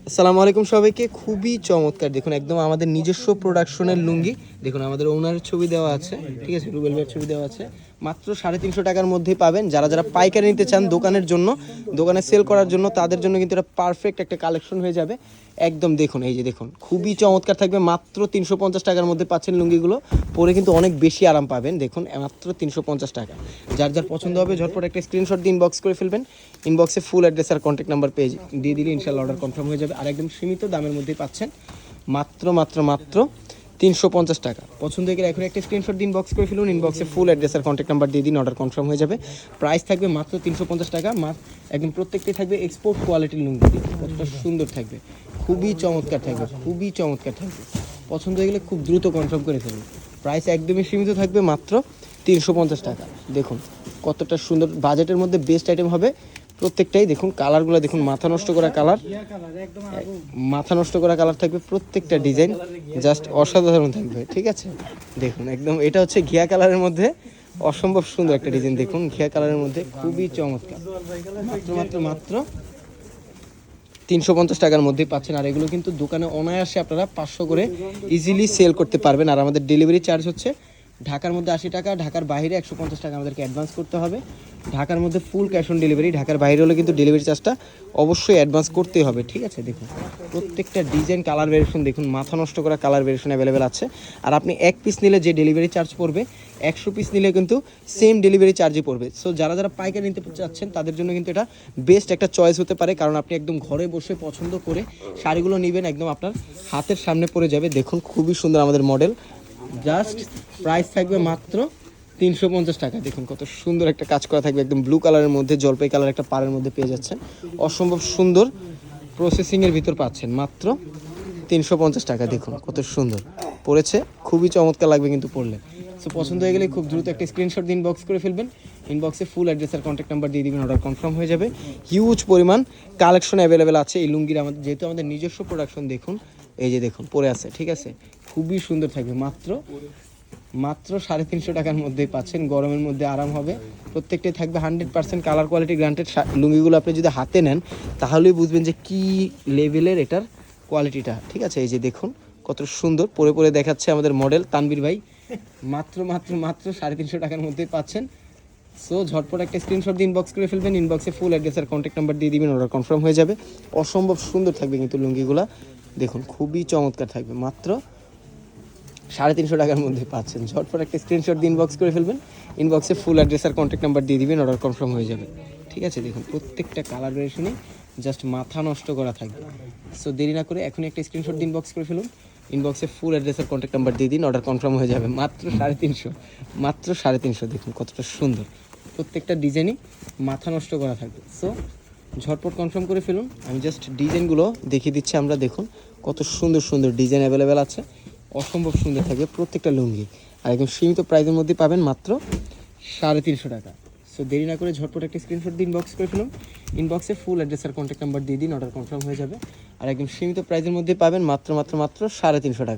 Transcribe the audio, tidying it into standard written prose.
আসসালামু আলাইকুম সবাইকে। খুবই চমৎকার দেখুন, একদম আমাদের নিজস্ব প্রোডাকশনের লুঙ্গি। দেখুন আমাদের ওনারের ছবি দেওয়া আছে, ঠিক আছে, রুবেল ভাইয়ের ছবি দেওয়া আছে। মাত্র 350 টাকার মধ্যেই পাবেন। যারা যারা পাইকারি নিতে চান দোকানের জন্য, দোকানে সেল করার জন্য, তাদের জন্য কিন্তু এটা পারফেক্ট একটা কালেকশন হয়ে যাবে। একদম দেখুন, এই যে দেখুন, খুবই চমৎকার থাকবে। মাত্র 350 টাকার মধ্যে পাচ্ছেন লুঙ্গিগুলো। পরে কিন্তু অনেক বেশি আরাম পাবেন। দেখুন মাত্র 350 টাকা। যার যার পছন্দ হবে ঝটপট একটা স্ক্রিনশট দিয়ে ইনবক্স করে ফেলবেন। ইনবক্সে ফুল অ্যাড্রেস আর কন্ট্যাক্ট নাম্বার পেজ দিয়ে দিলে ইনশাল্লাহ অর্ডার কনফার্ম হয়ে যাবে। আর একদম সীমিত দামের মধ্যেই পাচ্ছেন। মাত্র মাত্র মাত্র 350 টাকা। পছন্দ হয়ে গেলে এখন একটা স্ক্রিনশট দিন, ইনবক্স করে ফেলুন। ইনবক্সে ফুল অ্যাড্রেস আর কন্ট্যাক্ট নাম্বার দিয়ে দিন, অর্ডার কনফার্ম হয়ে যাবে। প্রাইস থাকবে মাত্র 350 টাকা। একদম প্রত্যেকটাই থাকবে এক্সপোর্ট কোয়ালিটির লুঙ্গি। কতটা সুন্দর থাকবে, খুবই চমৎকার থাকবে, খুবই চমৎকার থাকবে। পছন্দ হয়ে গেলে খুব দ্রুত কনফার্ম করে ফেলুন। প্রাইস একদমই সীমিত থাকবে, মাত্র 350 টাকা। দেখুন কতটা সুন্দর, বাজেটের মধ্যে বেস্ট আইটেম হবে প্রত্যেকটাই। দেখুন কালারগুলো দেখুন, মাথা নষ্ট করা কালার, মাথা নষ্ট করা কালার থাকবে। প্রত্যেকটা ডিজাইন জাস্ট অসাধারণ থাকবে, ঠিক আছে। দেখুন একদম এটা হচ্ছে ঘিয়া কালারের মধ্যে অসম্ভব সুন্দর একটা ডিজাইন। দেখুন ঘিয়া কালারের মধ্যে খুবই চমৎকার। মাত্র মাত্র মাত্র 350 টাকার মধ্যেই পাচ্ছেন। আর এগুলো কিন্তু দোকানে অনায়াসে আপনারা 500 করে ইজিলি সেল করতে পারবেন। আর আমাদের ডেলিভারি চার্জ হচ্ছে ঢাকার মধ্যে 80 টাকা, ঢাকার বাইরে 150 টাকা আমাদেরকে অ্যাডভান্স করতে হবে। ঢাকার মধ্যে ফুল ক্যাশ অন ডেলিভারি, ঢাকার বাইরে হলে কিন্তু ডেলিভারি চার্জটা অবশ্যই অ্যাডভান্স করতেই হবে, ঠিক আছে। দেখুন প্রত্যেকটা ডিজাইন, কালার ভেরিয়েশন দেখুন, মাথা নষ্ট করা কালার ভেরিয়েশন অ্যাভেলেবেল আছে। আর আপনি 1 পিস নিলে যে ডেলিভারি চার্জ পড়বে, 100 পিস নিলে কিন্তু সেম ডেলিভারি চার্জই পড়বে। সো যারা যারা পাইকারি নিতে চাচ্ছেন তাদের জন্য কিন্তু এটা বেস্ট একটা চয়েস হতে পারে। কারণ আপনি একদম ঘরে বসে পছন্দ করে শাড়িগুলো নেবেন, একদম আপনার হাতের সামনে পড়ে যাবে। দেখুন খুবই সুন্দর আমাদের মডেল। জাস্ট প্রাইস থাকবে মাত্র 350 টাকা। দেখুন কত সুন্দর একটা কাজ করা থাকবে, একদম ব্লু কালারের মধ্যে, জলপাই কালার একটা পাড়ের মধ্যে পেয়ে যাচ্ছেন। অসম্ভব সুন্দর প্রসেসিংয়ের ভিতর পাচ্ছেন মাত্র 350 টাকা। দেখুন কত সুন্দর পড়েছে, খুবই চমৎকার লাগবে কিন্তু পড়লে। সো পছন্দ হয়ে গেলে খুব দ্রুত একটা স্ক্রিনশট দিয়ে ইনবক্স করে ফেলবেন। ইনবক্সে ফুল অ্যাড্রেস আর কন্ট্যাক্ট নাম্বার দিয়ে দিবেন, অর্ডার কনফার্ম হয়ে যাবে। হিউজ পরিমাণ কালেকশন অ্যাভেলেবেল আছে এই লুঙ্গির আমাদের, যেহেতু আমাদের নিজস্ব প্রোডাকশন। দেখুন এই যে দেখুন পরে আছে, ঠিক আছে, খুবই সুন্দর থাকবে। মাত্র মাত্র 350 টাকার মধ্যেই পাচ্ছেন। গরমের মধ্যে আরাম হবে। প্রত্যেকটাই থাকবে 100% কালার কোয়ালিটি গ্রান্টেড। লুঙ্গিগুলো আপনি যদি হাতে নেন তাহলেই বুঝবেন যে কী লেভেলের এটার কোয়ালিটিটা, ঠিক আছে। এই যে দেখুন কত সুন্দর পরে পরে দেখাচ্ছে আমাদের মডেল তানবীর ভাই। মাত্র মাত্র মাত্র 350 টাকার মধ্যেই পাচ্ছেন। সো ঝটপট একটা স্ক্রিনশট দিয়ে ইনবক্স করে ফেলবেন। ইনবক্সে ফুল অ্যাড্রেস আর কন্ট্যাক্ট নাম্বার দিয়ে দিবেন, অর্ডার কনফার্ম হয়ে যাবে। অসম্ভব সুন্দর থাকবে কিন্তু লুঙ্গিগুলা। দেখুন খুবই চমৎকার থাকবে। মাত্র 350 টাকার মধ্যে পাচ্ছেন। ঝটপট একটা স্ক্রিনশট দিয়ে ইনবক্স করে ফেলবেন। ইনবক্সে ফুল অ্যাড্রেস আর কন্ট্যাক্ট নাম্বার দিয়ে দিবেন, অর্ডার কনফার্ম হয়ে যাবে, ঠিক আছে। দেখুন প্রত্যেকটা কালার ভেরিয়েশনে জাস্ট মাথা নষ্ট করা থাকবে। সো দেরি না করে এখনই একটা স্ক্রিনশট দিয়ে ইনবক্স করে ফেলুন। ইনবক্সে ফুল অ্যাড্রেস আর কন্ট্যাক্ট নাম্বার দিয়ে দিন, অর্ডার কনফার্ম হয়ে যাবে। মাত্র 350, মাত্র 350। দেখুন কতটা সুন্দর, প্রত্যেকটা ডিজাইনই মাথা নষ্ট করা থাকবে। সো ঝটপট কনফার্ম করে ফেলুন। আমি জাস্ট ডিজাইনগুলো দেখিয়ে দিচ্ছি আমরা। দেখুন কত সুন্দর সুন্দর ডিজাইন অ্যাভেলেবেল আছে। অসম্ভব সুন্দর থাকবে প্রত্যেকটা লুঙ্গি। আর একদম সীমিত প্রাইসের মধ্যে পাবেন মাত্র 350 টাকা। সো দেরি না করে ঝটপট একটা স্ক্রিনশট দিয়ে ইনবক্স করে ফেলুন। ইনবক্সে ফুল অ্যাড্রেস আর কন্ট্যাক্ট নাম্বার দিয়ে দিন, অর্ডার কনফার্ম হয়ে যাবে। আর একদম সীমিত প্রাইসের মধ্যে পাবেন মাত্র মাত্র মাত্র 350 টাকা।